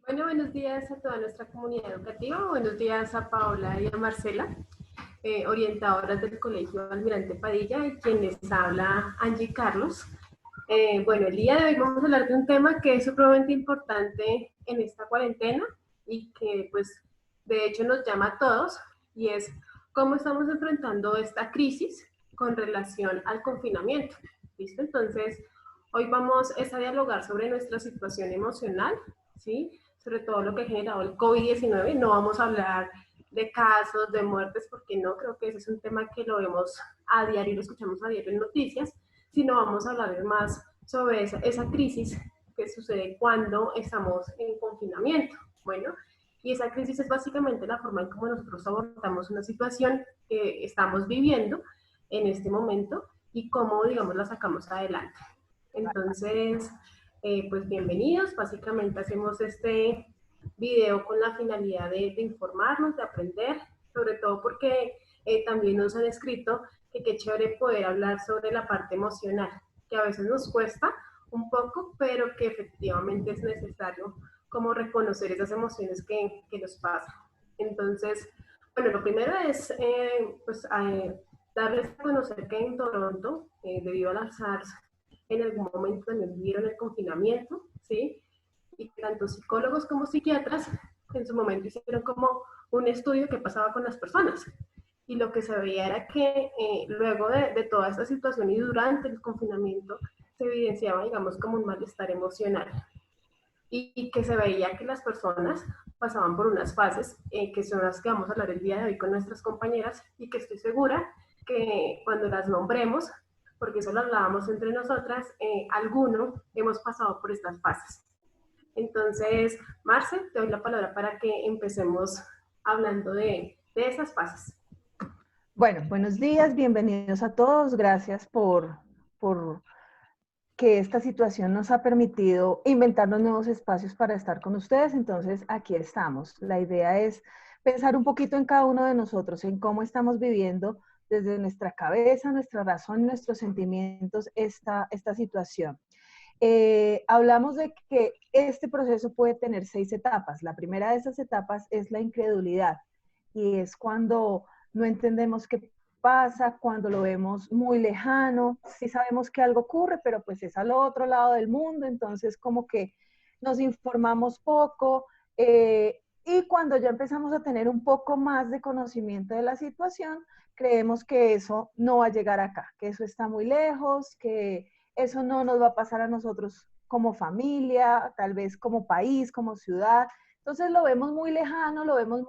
Bueno, buenos días a toda nuestra comunidad educativa, buenos días a Paola y a Marcela, orientadoras del Colegio Almirante Padilla, y quien les habla Angie Carlos. Bueno, el día de hoy vamos a hablar de un tema que es supremamente importante en esta cuarentena y que pues de hecho nos llama a todos, y es cómo estamos enfrentando esta crisis con relación al confinamiento. ¿Listo? Entonces, hoy vamos a dialogar sobre nuestra situación emocional, ¿sí? Sobre todo lo que ha generado el COVID-19. No vamos a hablar de casos, de muertes, porque no, creo que ese es un tema que lo vemos a diario, lo escuchamos a diario en noticias, sino vamos a hablar más sobre esa crisis que sucede cuando estamos en confinamiento. Bueno, y esa crisis es básicamente la forma en cómo nosotros abordamos una situación que estamos viviendo en este momento y cómo, digamos, la sacamos adelante. Entonces, pues bienvenidos. Básicamente hacemos este video con la finalidad de informarnos, de aprender, sobre todo porque también nos han escrito que qué chévere poder hablar sobre la parte emocional, que a veces nos cuesta un poco, pero que efectivamente es necesario como reconocer esas emociones que nos pasan. Entonces, bueno, lo primero es darles a conocer que en Toronto, debido a la SARS, en algún momento también vivieron el confinamiento, ¿sí? Y tanto psicólogos como psiquiatras en su momento hicieron como un estudio que pasaba con las personas. Y lo que se veía era que luego de toda esta situación y durante el confinamiento se evidenciaba, digamos, como un malestar emocional. Y que se veía que las personas pasaban por unas fases que son las que vamos a hablar el día de hoy con nuestras compañeras, y que estoy segura que cuando las nombremos, porque eso lo hablábamos entre nosotras, alguno hemos pasado por estas fases. Entonces, Marce, te doy la palabra para que empecemos hablando de esas fases. Bueno, buenos días, bienvenidos a todos. Gracias por que esta situación nos ha permitido inventarnos nuevos espacios para estar con ustedes. Entonces, aquí estamos. La idea es pensar un poquito en cada uno de nosotros, en cómo estamos viviendo desde nuestra cabeza, nuestra razón, nuestros sentimientos, esta situación. Hablamos de que este proceso puede tener 6 etapas. La primera de esas etapas es la incredulidad, y es cuando no entendemos qué pasa, cuando lo vemos muy lejano, sí sabemos que algo ocurre, pero pues es al otro lado del mundo, entonces como que nos informamos poco, y cuando ya empezamos a tener un poco más de conocimiento de la situación, creemos que eso no va a llegar acá, que eso está muy lejos, que eso no nos va a pasar a nosotros como familia, tal vez como país, como ciudad. Entonces lo vemos muy lejano, lo vemos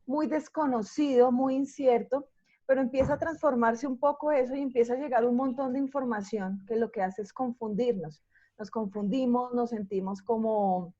muy desconocido, muy incierto, pero empieza a transformarse un poco eso y empieza a llegar un montón de información que lo que hace es confundirnos. Nos confundimos, nos sentimos como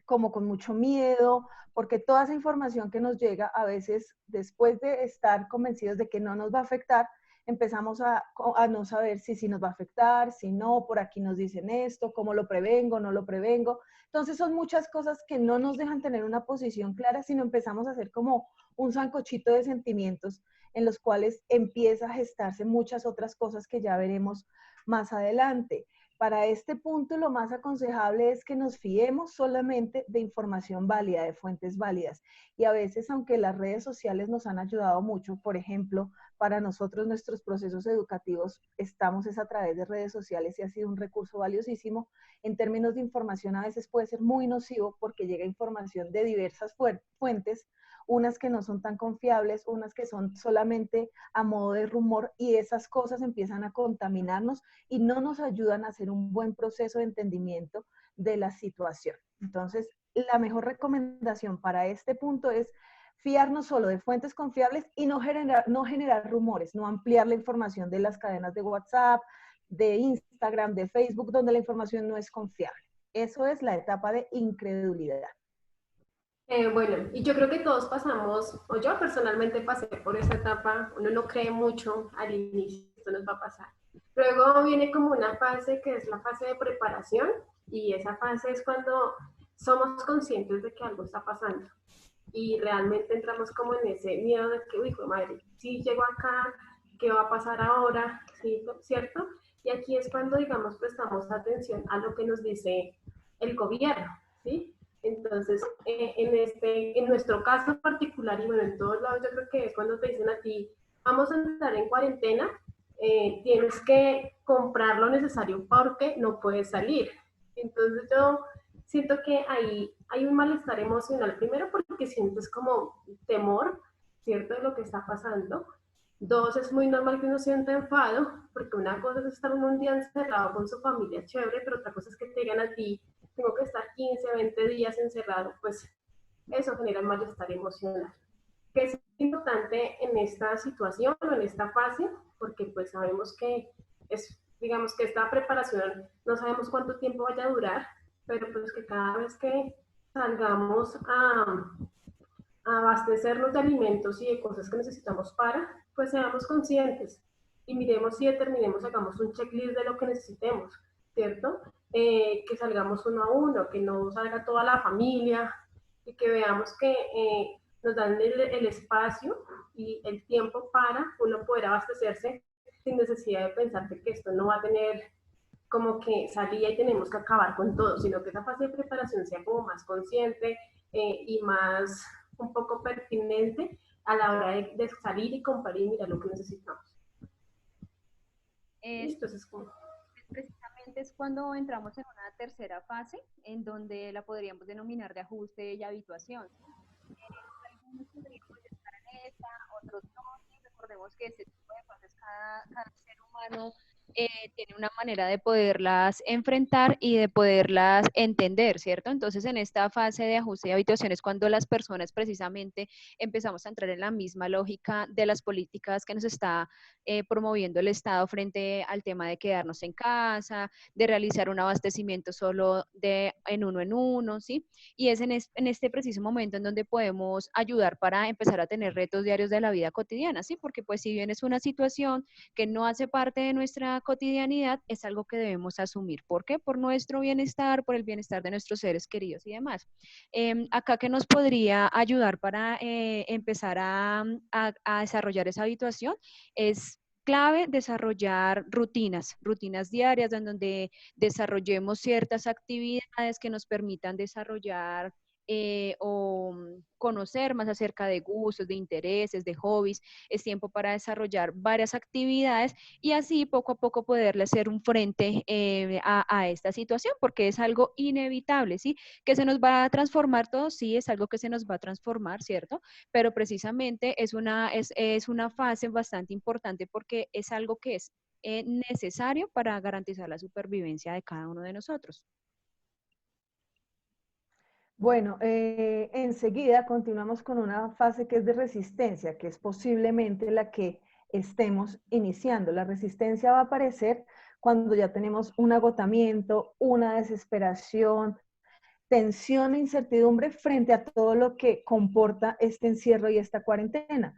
con mucho miedo, porque toda esa información que nos llega, a veces después de estar convencidos de que no nos va a afectar, empezamos a no saber si nos va a afectar, si no, por aquí nos dicen esto, cómo lo prevengo, no lo prevengo. Entonces son muchas cosas que no nos dejan tener una posición clara, sino empezamos a hacer como un sancochito de sentimientos en los cuales empieza a gestarse muchas otras cosas que ya veremos más adelante. Para este punto, lo más aconsejable es que nos fiemos solamente de información válida, de fuentes válidas. Y a veces, aunque las redes sociales nos han ayudado mucho, por ejemplo, para nosotros nuestros procesos educativos estamos es a través de redes sociales y ha sido un recurso valiosísimo, en términos de información a veces puede ser muy nocivo porque llega información de diversas fuentes, unas que no son tan confiables, unas que son solamente a modo de rumor, y esas cosas empiezan a contaminarnos y no nos ayudan a hacer un buen proceso de entendimiento de la situación. Entonces, la mejor recomendación para este punto es fiarnos solo de fuentes confiables y no generar rumores, no ampliar la información de las cadenas de WhatsApp, de Instagram, de Facebook, donde la información no es confiable. Eso es la etapa de incredulidad. Bueno, y yo creo que todos pasamos, o yo personalmente pasé por esa etapa. Uno no cree mucho al inicio, esto nos va a pasar. Luego viene como una fase que es la fase de preparación, y esa fase es cuando somos conscientes de que algo está pasando y realmente entramos como en ese miedo de que, uy, madre, si llego acá, ¿qué va a pasar ahora? ¿Sí? ¿Cierto? Y aquí es cuando, digamos, prestamos atención a lo que nos dice el gobierno, ¿sí? Entonces, en nuestro caso particular, y bueno, en todos lados, yo creo que es cuando te dicen a ti, vamos a entrar en cuarentena, tienes que comprar lo necesario porque no puedes salir. Entonces, yo siento que ahí hay un malestar emocional, primero porque sientes como temor, ¿cierto?, de lo que está pasando. Dos, es muy normal que uno sienta enfado, porque una cosa es estar un día encerrado con su familia, chévere, pero otra cosa es que te digan a ti, tengo que estar 15, 20 días encerrado, pues eso genera malestar emocional. Que es importante en esta situación o en esta fase, porque pues sabemos que es, digamos que esta preparación no sabemos cuánto tiempo vaya a durar, pero pues que cada vez que salgamos a abastecernos de alimentos y de cosas que necesitamos para, pues seamos conscientes y miremos y determinemos, hagamos un checklist de lo que necesitemos, ¿cierto? Que salgamos uno a uno, que no salga toda la familia y que veamos que nos dan el espacio y el tiempo para uno poder abastecerse sin necesidad de pensar que esto no va a tener como que salía y tenemos que acabar con todo, sino que esa fase de preparación sea como más consciente y más un poco pertinente a la hora de salir y comprar y mirar lo que necesitamos. Es, Listo, eso es como... precisamente es cuando entramos en una tercera fase, en donde la podríamos denominar de ajuste y habituación. Algunos podríamos estar en esta, otros no, y recordemos que este tipo de fases cada ser humano tiene una manera de poderlas enfrentar y de poderlas entender, ¿cierto? Entonces, en esta fase de ajuste y habituación es cuando las personas precisamente empezamos a entrar en la misma lógica de las políticas que nos está promoviendo el Estado frente al tema de quedarnos en casa, de realizar un abastecimiento solo de en uno, ¿sí? Y es en este preciso momento en donde podemos ayudar para empezar a tener retos diarios de la vida cotidiana, ¿sí? Porque pues si bien es una situación que no hace parte de nuestra cotidianidad, es algo que debemos asumir. ¿Por qué? Por nuestro bienestar, por el bienestar de nuestros seres queridos y demás. Acá que nos podría ayudar para empezar a desarrollar esa habituación es clave desarrollar rutinas diarias en donde desarrollemos ciertas actividades que nos permitan desarrollar o conocer más acerca de gustos, de intereses, de hobbies. Es tiempo para desarrollar varias actividades y así poco a poco poderle hacer un frente a esta situación, porque es algo inevitable, ¿sí? Que se nos va a transformar todo, sí, es algo que se nos va a transformar, ¿cierto? Pero precisamente es una fase bastante importante porque es algo que es necesario para garantizar la supervivencia de cada uno de nosotros. Bueno, enseguida continuamos con una fase que es de resistencia, que es posiblemente la que estemos iniciando. La resistencia va a aparecer cuando ya tenemos un agotamiento, una desesperación, tensión e incertidumbre frente a todo lo que comporta este encierro y esta cuarentena.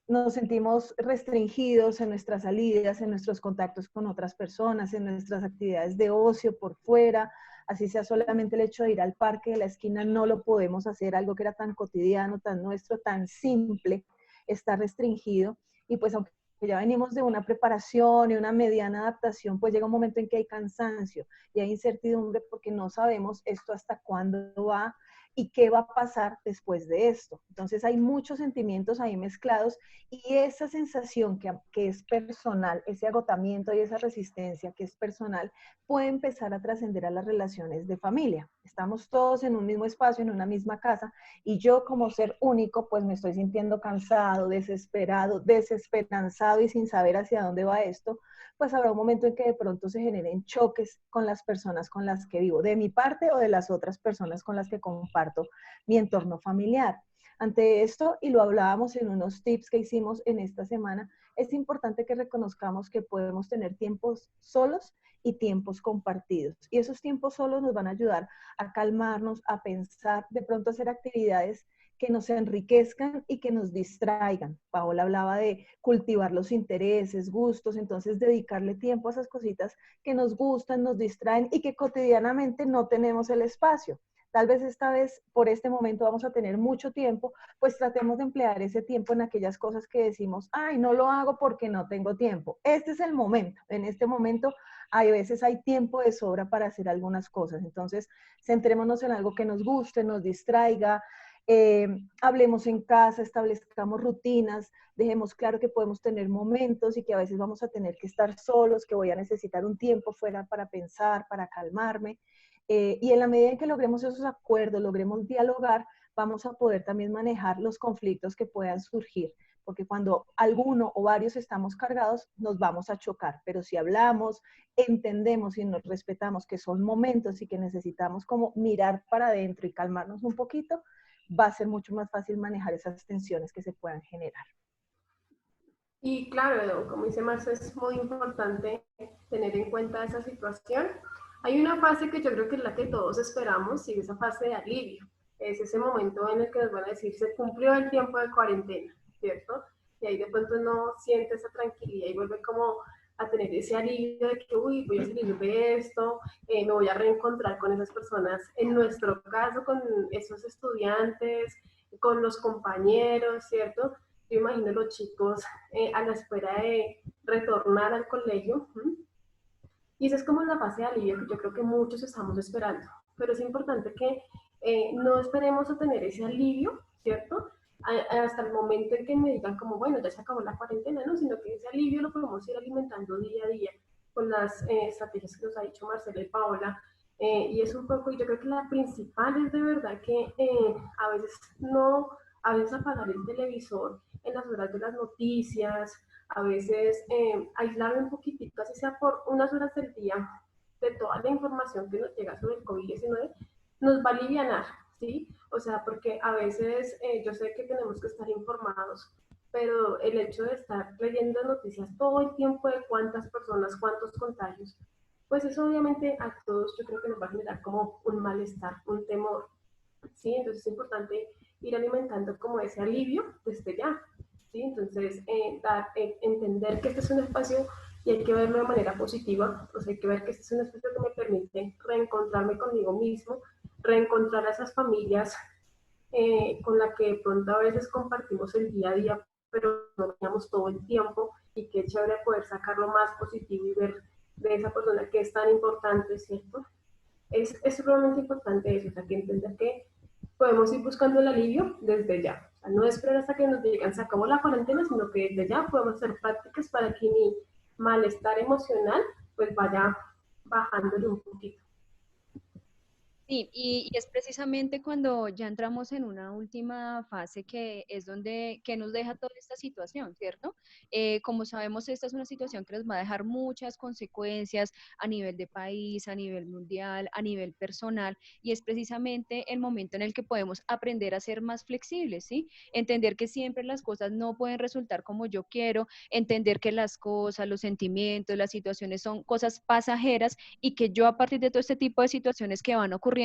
Nos sentimos restringidos en nuestras salidas, en nuestros contactos con otras personas, en nuestras actividades de ocio por fuera, así sea solamente el hecho de ir al parque de la esquina, no lo podemos hacer, algo que era tan cotidiano, tan nuestro, tan simple, está restringido. Y pues aunque ya venimos de una preparación y una mediana adaptación, pues llega un momento en que hay cansancio y hay incertidumbre porque no sabemos esto hasta cuándo va y qué va a pasar después de esto. Entonces hay muchos sentimientos ahí mezclados y esa sensación que es personal, ese agotamiento y esa resistencia que es personal, puede empezar a trascender a las relaciones de familia. Estamos todos en un mismo espacio, en una misma casa, y yo como ser único, pues me estoy sintiendo cansado, desesperado, desesperanzado y sin saber hacia dónde va esto, pues habrá un momento en que de pronto se generen choques con las personas con las que vivo, de mi parte o de las otras personas con las que comparto mi entorno familiar. Ante esto, y lo hablábamos en unos tips que hicimos en esta semana, es importante que reconozcamos que podemos tener tiempos solos y tiempos compartidos. Y esos tiempos solos nos van a ayudar a calmarnos, a pensar, de pronto hacer actividades que nos enriquezcan y que nos distraigan. Paola hablaba de cultivar los intereses, gustos, entonces dedicarle tiempo a esas cositas que nos gustan, nos distraen y que cotidianamente no tenemos el espacio. tal vez esta vez, por este momento, vamos a tener mucho tiempo, pues tratemos de emplear ese tiempo en aquellas cosas que decimos, ay, no lo hago porque no tengo tiempo. Este es el momento. En este momento, hay veces hay tiempo de sobra para hacer algunas cosas. Entonces, centrémonos en algo que nos guste, nos distraiga, hablemos en casa, establezcamos rutinas, dejemos claro que podemos tener momentos y que a veces vamos a tener que estar solos, que voy a necesitar un tiempo fuera para pensar, para calmarme. Y en la medida en que logremos esos acuerdos, logremos dialogar, vamos a poder también manejar los conflictos que puedan surgir, porque cuando alguno o varios estamos cargados, nos vamos a chocar, pero si hablamos, entendemos y nos respetamos que son momentos y que necesitamos como mirar para adentro y calmarnos un poquito, va a ser mucho más fácil manejar esas tensiones que se puedan generar. Y claro, como dice Marce, es muy importante tener en cuenta esa situación. Hay una fase que yo creo que es la que todos esperamos, y esa fase de alivio. Es ese momento en el que nos van a decir, se cumplió el tiempo de cuarentena, ¿cierto? Y ahí de pronto uno siente esa tranquilidad y vuelve como a tener ese alivio de que, uy, voy a salir de esto, me voy a reencontrar con esas personas, en nuestro caso, con esos estudiantes, con los compañeros, ¿cierto? Yo imagino los chicos a la espera de retornar al colegio. Y esa es como la fase de alivio que yo creo que muchos estamos esperando. Pero es importante que no esperemos a tener ese alivio, ¿cierto? Hasta el momento en que me digan como, bueno, ya se acabó la cuarentena, ¿no? Sino que ese alivio lo podemos ir alimentando día a día con las estrategias que nos ha dicho Marcela y Paola. Y es un poco, yo creo que la principal es de verdad que a veces no, a veces apagar el televisor en las horas de las noticias, a veces aislar un poquitito, así sea por unas horas del día, de toda la información que nos llega sobre el COVID-19, nos va a aliviar, ¿sí? O sea, porque a veces yo sé que tenemos que estar informados, pero el hecho de estar leyendo noticias todo el tiempo de cuántas personas, cuántos contagios, pues eso obviamente a todos yo creo que nos va a generar como un malestar, un temor, ¿sí? Entonces es importante ir alimentando como ese alivio desde ya, ¿sí? Entonces, entender que este es un espacio y hay que verlo de manera positiva, pues hay que ver que este es un espacio que me permite reencontrarme conmigo mismo, reencontrar a esas familias con las que de pronto a veces compartimos el día a día, pero no teníamos todo el tiempo, y qué chévere poder sacar lo más positivo y ver de esa persona que es tan importante, ¿cierto? Es realmente importante eso, o sea, que entender que podemos ir buscando el alivio desde ya. O sea, no esperar hasta que nos digan se acabó la cuarentena, sino que desde ya podemos hacer prácticas para que mi malestar emocional pues vaya bajándole un poquito. Sí, y es precisamente cuando ya entramos en una última fase que es donde que nos deja toda esta situación, ¿cierto? Como sabemos, esta es una situación que nos va a dejar muchas consecuencias a nivel de país, a nivel mundial, a nivel personal, y es precisamente el momento en el que podemos aprender a ser más flexibles, ¿sí? Entender que siempre las cosas no pueden resultar como yo quiero, entender que las cosas, los sentimientos, las situaciones son cosas pasajeras y que yo a partir de todo este tipo de situaciones que van ocurriendo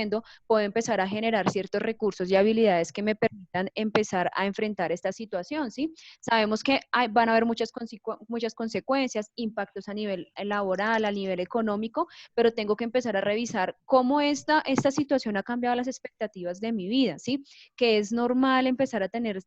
puedo empezar a generar ciertos recursos y habilidades que me permitan empezar a enfrentar esta situación, ¿sí? Sabemos que van a haber muchas consecuencias, impactos a nivel laboral, a nivel económico, pero tengo que empezar a revisar cómo esta situación ha cambiado las expectativas de mi vida, ¿sí? Que es normal empezar a tener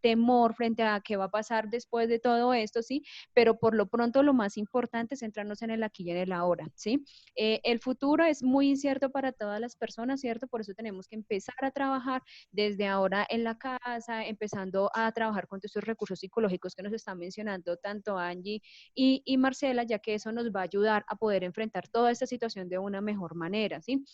temor frente a qué va a pasar después de todo esto, ¿sí? Pero por lo pronto lo más importante es centrarnos en el aquí y en el ahora, ¿sí? El futuro es muy incierto para todas las personas, ¿cierto? Por eso tenemos que empezar a trabajar desde ahora en la casa, empezando a trabajar con todos estos recursos psicológicos que nos están mencionando tanto Angie y Marcela, ya que eso nos va a ayudar a poder enfrentar toda esta situación de una mejor manera, ¿sí?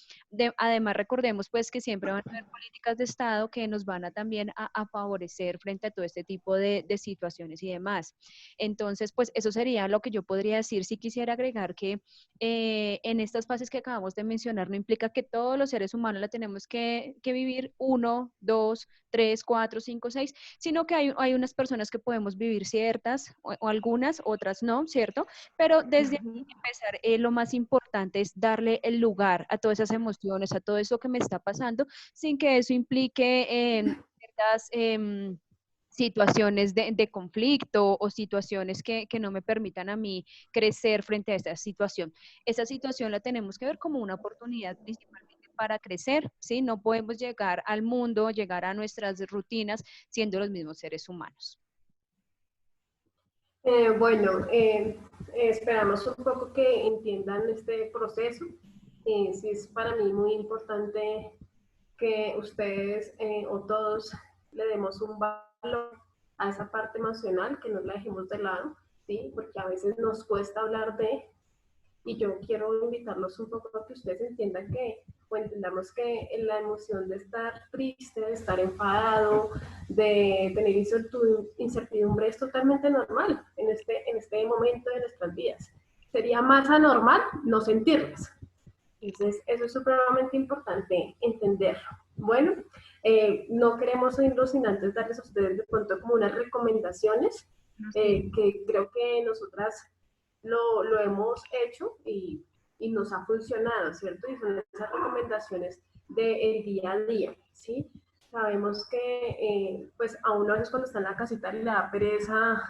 Además, recordemos pues que siempre van a haber políticas de Estado que nos van a también a favorecer frente a todo este tipo de situaciones y demás. Entonces, pues eso sería lo que yo podría decir. Si quisiera agregar que en estas fases que acabamos de mencionar, no implica que todos los seres humanos la tenemos que vivir 1, 2, 3, 4, 5, 6, sino que hay unas personas que podemos vivir ciertas o algunas, otras no, ¿cierto? Pero desde empezar, lo más importante es darle el lugar a todas esas emociones, a todo eso que me está pasando, sin que eso implique ciertas situaciones de conflicto o situaciones que no me permitan a mí crecer frente a esa situación. Esa situación la tenemos que ver como una oportunidad principalmente para crecer, ¿sí? No podemos llegar al mundo, llegar a nuestras rutinas siendo los mismos seres humanos. Bueno, esperamos un poco que entiendan este proceso. Sí es para mí muy importante que ustedes o todos le demos un valor a esa parte emocional, que no la dejemos de lado, ¿sí? Porque a veces nos cuesta hablar de, y yo quiero invitarlos un poco a que ustedes entiendan que, o entendamos que la emoción de estar triste, de estar enfadado, de tener incertidumbre es totalmente normal en este momento de nuestras vidas. Sería más anormal no sentirlas. Entonces, eso es supremamente importante entenderlo. Bueno, no queremos oírlo sin antes darles a ustedes de pronto como unas recomendaciones que creo que nosotras lo hemos hecho y nos ha funcionado, ¿cierto? Y son esas recomendaciones del día a día, ¿sí? Sabemos que, pues, a uno a veces cuando está en la casita le da pereza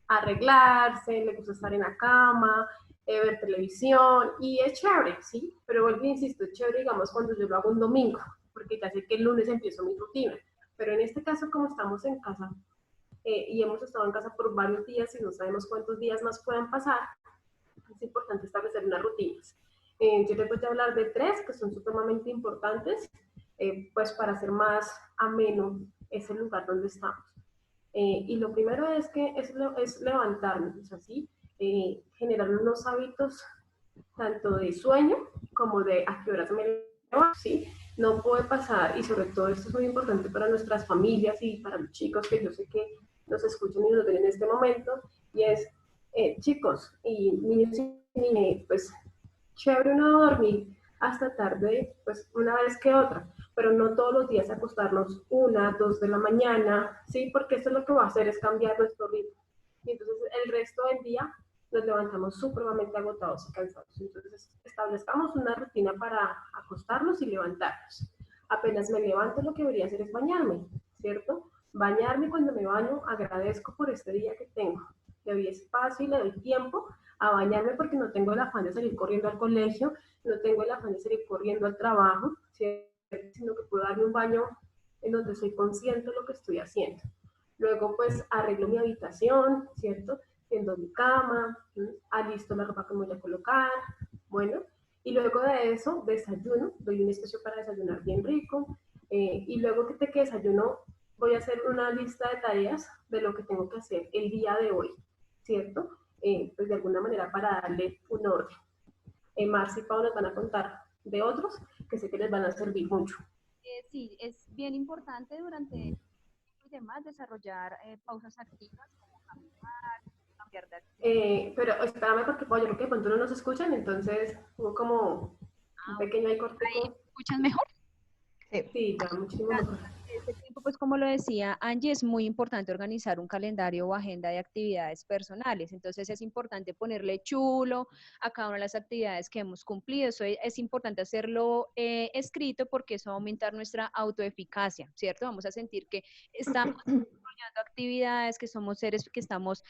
arreglarse, le gusta estar en la cama, ver televisión, y es chévere, ¿sí? Pero vuelvo e insisto, es chévere, digamos, cuando yo lo hago un domingo, porque ya sé que el lunes empiezo mi rutina. Pero en este caso, como estamos en casa, y hemos estado en casa por varios días y no sabemos cuántos días más puedan pasar, es importante establecer unas rutinas. Yo les voy a hablar de tres que son supremamente importantes, pues para hacer más ameno ese lugar donde estamos. Y lo primero es que es levantarnos, así, generar unos hábitos tanto de sueño como de a qué horas me levanto, ¿sí? No puede pasar, y sobre todo esto es muy importante para nuestras familias y para los chicos que yo sé que nos escuchan y nos ven en este momento, y es, chicos y niños y niñas, pues chévere uno dormir hasta tarde, pues una vez que otra, pero no todos los días acostarnos 1, 2 de la mañana, ¿sí? Porque eso lo que va a hacer es cambiar nuestro ritmo. Y entonces el resto del día nos levantamos supremamente agotados y cansados. Entonces establezcamos una rutina para acostarnos y levantarnos. Apenas me levanto, lo que debería hacer es bañarme, ¿cierto? Bañarme. Cuando me baño, agradezco por este día que tengo. Le doy espacio y le doy tiempo a bañarme porque no tengo el afán de salir corriendo al colegio, no tengo el afán de salir corriendo al trabajo, ¿cierto? Sino que puedo darme un baño en donde soy consciente de lo que estoy haciendo. Luego, pues, arreglo mi habitación, ¿cierto? Tiendo mi cama, alisto la ropa que me voy a colocar, bueno, y luego de eso desayuno, doy un espacio para desayunar bien rico, y luego que desayuno voy a hacer una lista de tareas de lo que tengo que hacer el día de hoy, ¿cierto? Pues de alguna manera para darle un orden. Marci y Pau nos van a contar de otros que sé que les van a servir mucho. Sí, es bien importante durante y demás desarrollar pausas activas como caminar, cambiar de actividad. Pero espérame porque Pau, yo creo que de pronto no nos escuchan, entonces hubo como un pequeño ahí corte. ¿Ahí me escuchan mejor? Sí, ya muchísimo mejor. Este tiempo, pues como lo decía Angie, es muy importante organizar un calendario o agenda de actividades personales. Entonces es importante ponerle chulo a cada una de las actividades que hemos cumplido. Eso es importante hacerlo escrito porque eso va a aumentar nuestra autoeficacia, ¿cierto? Vamos a sentir que estamos desarrollando actividades, que somos seres que estamos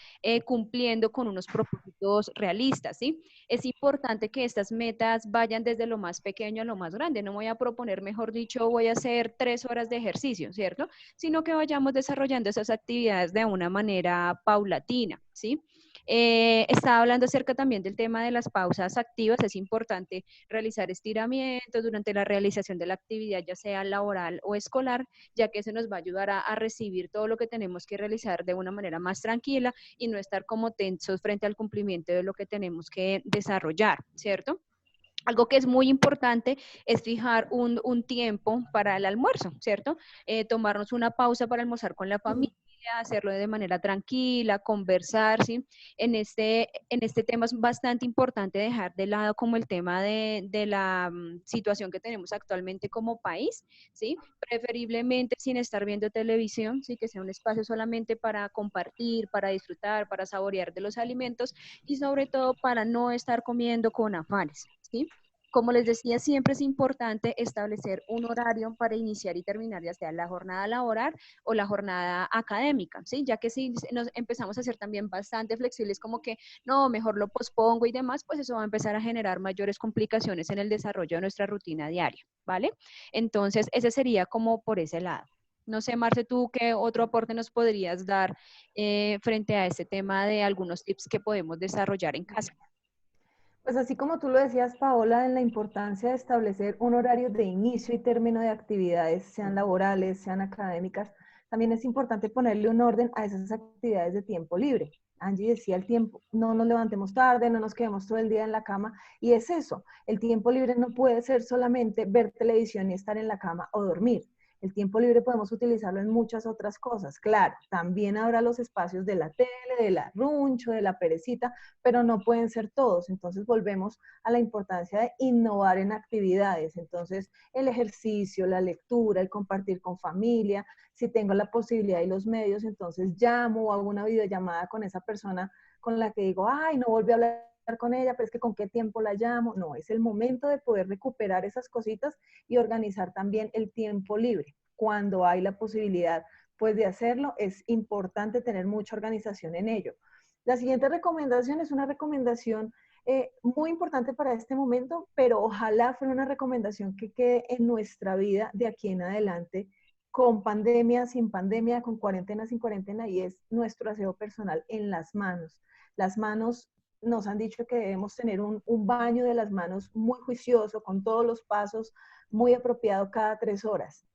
cumpliendo con unos propósitos realistas, ¿sí? Es importante que estas metas vayan desde lo más pequeño a lo más grande. No voy a proponer, mejor dicho, voy a hacer 3 horas de ejercicio, ¿cierto? Sino que vayamos desarrollando esas actividades de una manera paulatina, ¿sí? Estaba hablando acerca también del tema de las pausas activas. Es importante realizar estiramientos durante la realización de la actividad, ya sea laboral o escolar, ya que eso nos va a ayudar a recibir todo lo que tenemos que realizar de una manera más tranquila y no estar como tensos frente al cumplimiento de lo que tenemos que desarrollar, ¿cierto? Algo que es muy importante es fijar un tiempo para el almuerzo, ¿cierto? Tomarnos una pausa para almorzar con la familia, hacerlo de manera tranquila, conversar, ¿sí? En este tema es bastante importante dejar de lado como el tema de la situación que tenemos actualmente como país, ¿sí? Preferiblemente sin estar viendo televisión, ¿sí? Que sea un espacio solamente para compartir, para disfrutar, para saborear de los alimentos y sobre todo para no estar comiendo con afanes, ¿sí? como les decía, siempre es importante establecer un horario para iniciar y terminar, ya sea la jornada laboral o la jornada académica, ¿sí? Ya que si nos empezamos a ser también bastante flexibles, como que no, mejor lo pospongo y demás, pues eso va a empezar a generar mayores complicaciones en el desarrollo de nuestra rutina diaria, ¿vale? Entonces, ese sería como por ese lado. No sé, Marce, tú qué otro aporte nos podrías dar frente a este tema de algunos tips que podemos desarrollar en casa. Pues así como tú lo decías, Paola, en la importancia de establecer un horario de inicio y término de actividades, sean laborales, sean académicas, también es importante ponerle un orden a esas actividades de tiempo libre. Angie decía el tiempo, no nos levantemos tarde, no nos quedemos todo el día en la cama, y es eso, el tiempo libre no puede ser solamente ver televisión y estar en la cama o dormir. El tiempo libre podemos utilizarlo en muchas otras cosas. Claro, también habrá los espacios de la tele, de la runcho, de la perecita, pero no pueden ser todos. Entonces volvemos a la importancia de innovar en actividades. Entonces el ejercicio, la lectura, el compartir con familia, si tengo la posibilidad y los medios, entonces llamo o hago una videollamada con esa persona con la que digo, ay, no volví a hablar con ella, pero es que con qué tiempo la llamo. No, es el momento de poder recuperar esas cositas y organizar también el tiempo libre. Cuando hay la posibilidad pues de hacerlo, es importante tener mucha organización en ello. La siguiente recomendación es una recomendación muy importante para este momento, pero ojalá fuera una recomendación que quede en nuestra vida de aquí en adelante, con pandemia, sin pandemia, con cuarentena, sin cuarentena, y es nuestro aseo personal en las manos. Las manos, nos han dicho que debemos tener un baño de las manos muy juicioso, con todos los pasos, muy apropiado cada 3 horas.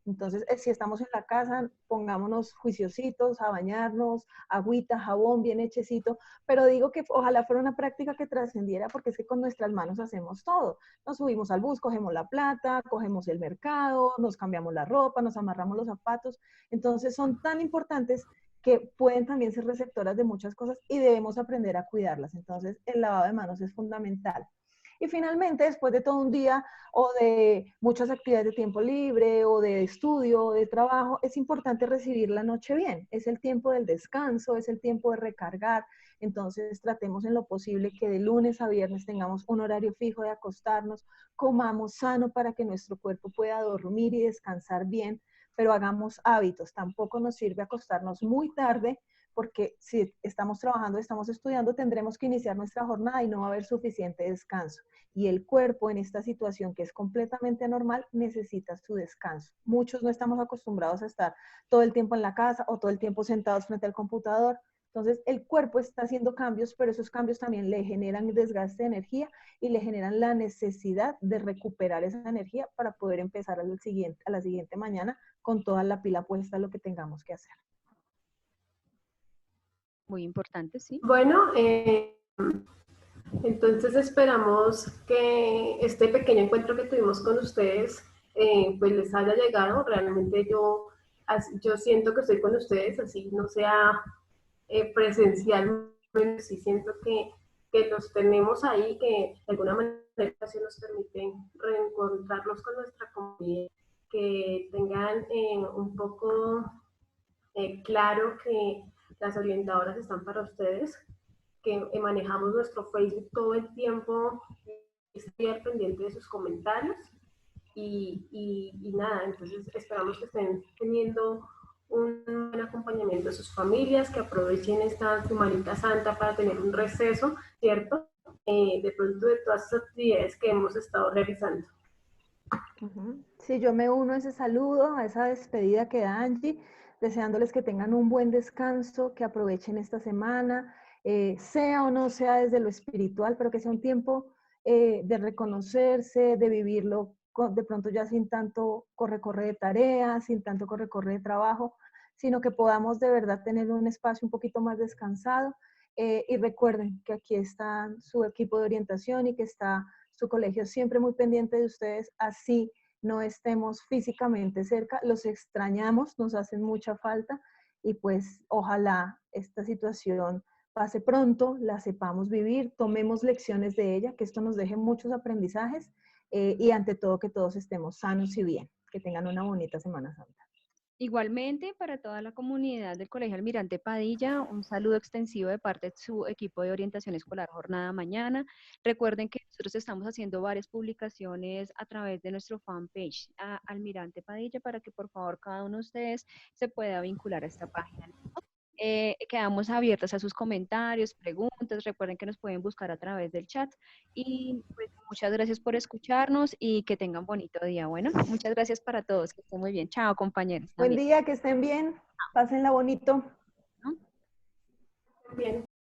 Entonces, si estamos en la casa, pongámonos juiciositos a bañarnos, agüita, jabón, bien hechecito, pero digo que ojalá fuera una práctica que trascendiera porque es que con nuestras manos hacemos todo. Nos subimos al bus, cogemos la plata, cogemos el mercado, nos cambiamos la ropa, nos amarramos los zapatos. Entonces, son tan importantes que pueden también ser receptoras de muchas cosas y debemos aprender a cuidarlas. Entonces, el lavado de manos es fundamental. Y finalmente, después de todo un día o de muchas actividades de tiempo libre o de estudio o de trabajo, es importante recibir la noche bien. Es el tiempo del descanso, es el tiempo de recargar. Entonces, tratemos en lo posible que de lunes a viernes tengamos un horario fijo de acostarnos, comamos sano para que nuestro cuerpo pueda dormir y descansar bien, pero hagamos hábitos. Tampoco nos sirve acostarnos muy tarde porque si estamos trabajando, estamos estudiando, tendremos que iniciar nuestra jornada y no va a haber suficiente descanso. Y el cuerpo en esta situación que es completamente anormal necesita su descanso. Muchos no estamos acostumbrados a estar todo el tiempo en la casa o todo el tiempo sentados frente al computador. Entonces el cuerpo está haciendo cambios, pero esos cambios también le generan desgaste de energía y le generan la necesidad de recuperar esa energía para poder empezar a la siguiente mañana con toda la pila puesta a lo que tengamos que hacer. Muy importante, sí. Bueno, entonces esperamos que este pequeño encuentro que tuvimos con ustedes pues les haya llegado. Realmente yo siento que estoy con ustedes, así no sea presencialmente, sí siento que los tenemos ahí, que de alguna manera nos permite reencontrarnos con nuestra comunidad, que tengan un poco claro que las orientadoras están para ustedes, que manejamos nuestro Facebook todo el tiempo, estoy al pendiente de sus comentarios y nada, entonces esperamos que estén teniendo un buen acompañamiento de sus familias, que aprovechen esta Semanita Santa para tener un receso, ¿cierto? De pronto de todas esas actividades que hemos estado realizando. Sí, yo me uno a ese saludo, a esa despedida que da Angie, deseándoles que tengan un buen descanso, que aprovechen esta semana, sea o no sea desde lo espiritual, pero que sea un tiempo de reconocerse, de vivirlo de pronto ya sin tanto corre-corre de tareas, sin tanto corre-corre de trabajo, sino que podamos de verdad tener un espacio un poquito más descansado. Y recuerden que aquí está su equipo de orientación y que está su colegio siempre muy pendiente de ustedes, así no estemos físicamente cerca, los extrañamos, nos hacen mucha falta y pues ojalá esta situación pase pronto, la sepamos vivir, tomemos lecciones de ella, que esto nos deje muchos aprendizajes y ante todo que todos estemos sanos y bien, que tengan una bonita Semana Santa. Igualmente, para toda la comunidad del Colegio Almirante Padilla, un saludo extensivo de parte de su equipo de orientación escolar Jornada Mañana. Recuerden que nosotros estamos haciendo varias publicaciones a través de nuestro fanpage Almirante Padilla para que por favor cada uno de ustedes se pueda vincular a esta página. Quedamos abiertas a sus comentarios, preguntas. Recuerden que nos pueden buscar a través del chat. Y pues muchas gracias por escucharnos y que tengan bonito día. Bueno, muchas gracias para todos. Que estén muy bien. Chao, compañeros Buen también. día, que estén bien, pásenla bonito. ¿No? Bien.